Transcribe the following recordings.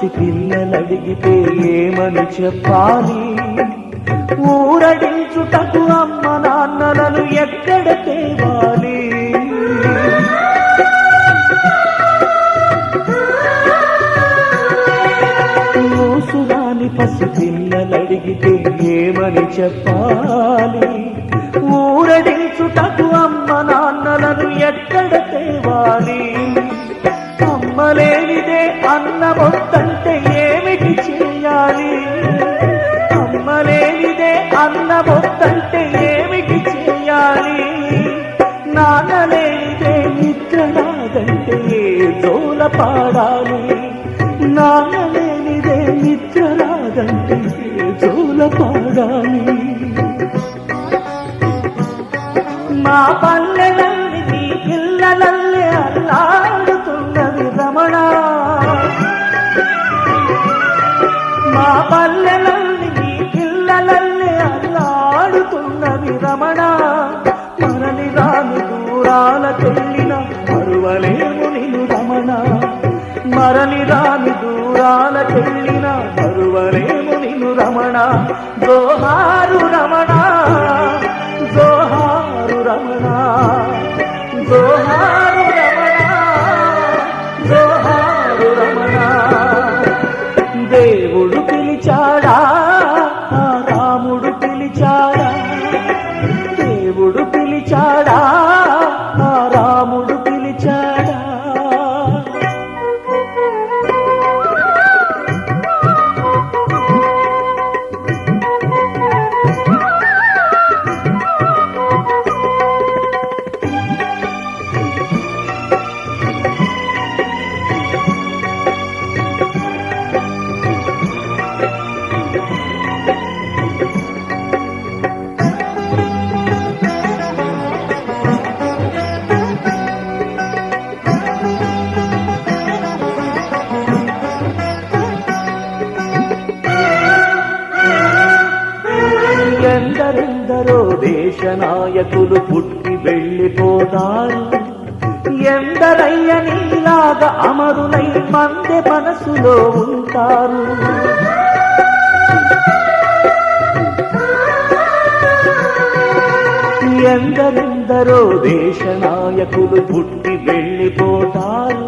పసి పిల్లలడిగితే ఏమని చెప్పాలి? ఊరడించుటకు అమ్మ నాన్నలను ఎక్కడ తేవాలి? ఊసురాని పసి పిల్లలడిగితే ఏమని చెప్పాలి? ఊరడించుటకు అమ్మ నాన్నలను ఎక్కడ తేవాలి? అమ్మలేనిదే అన్నమొద్దంటే ఏమిటి చేయాలి? అమ్మలేనిదే అన్నమొద్దంటే ఏమిటి చేయాలి? నాన్నలేనిదే నిద్ర రాదంటే ఏ జోల పాడాలి? నాన్నలేనిదే నిద్ర రాదంటే ఏ జోల పాడాలి? మా పల్లెలల్ని నీ పిల్లలల్లే అల్లాడుతున్నది రమణ. మా పల్లెలల్ని నీ పిల్లలల్లే అల్లాడుతున్నది రమణ. మరలి రాని దూరాలకెళ్ళిన మరువలేము నిన్ను రమణ. మరలి రాని దూరాలకెళ్ళిన మరువలేము నిన్ను రమణ. జోహారు రమణ, జోహారు రమణ, జోహారు రమణ, జోహారు రమణ. దేవుడు పిలిచాడా, ఆ రాముడు పిలిచాడా? దేవుడు పిలిచాడా, ఆ రాముడు పిలిచాడా? ఎందరెందరో దేశ నాయకులు పుట్టి వెళ్ళిపోతారు. ఎందరయ్య నీలాగా అమరులై మందె మనసులో ఉంటారు. ఎందరెందరో దేశ నాయకులు పుట్టి వెళ్ళిపోతారు.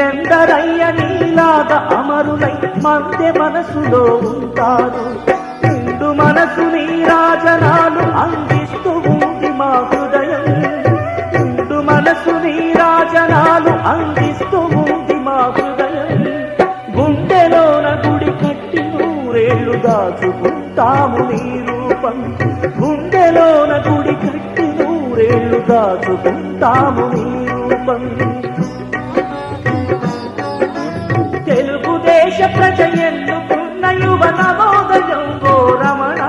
ఎందరయ్య నీలాగా అమరులై మందె మనసులో ఉంటారు. మనసు నీ రాజనాలు అందిస్తూ ఉంది మా హృదయం. నిండు మనసు నీ రాజనాలు అందిస్తూ ఉంది మా హృదయం. గుండెలోన గుడి కట్టి నూరేళ్లు దాచుకుంటాము నీ రూపం. గుండెలోన గుడి కట్టి నూరేళ్లు దాచుకుంటాము నీ రూపం. తెలుగుదేశ ప్రజ ఎన్నుకున్న యువ నవోదయం ఓ రమణ.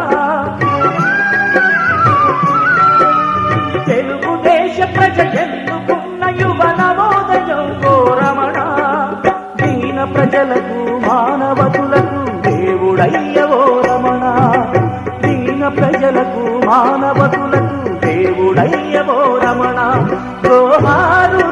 తెలుగుదేశ ప్రజ ఎన్నుకున్న యువ నవోదయం ఓ రమణ. దీన ప్రజలకు మానవతులకు దేవుడయ్య ఓ రమణ. దీన ప్రజలకు మానవతులకు దేవుడయ్య ఓ రమణ. జోహారు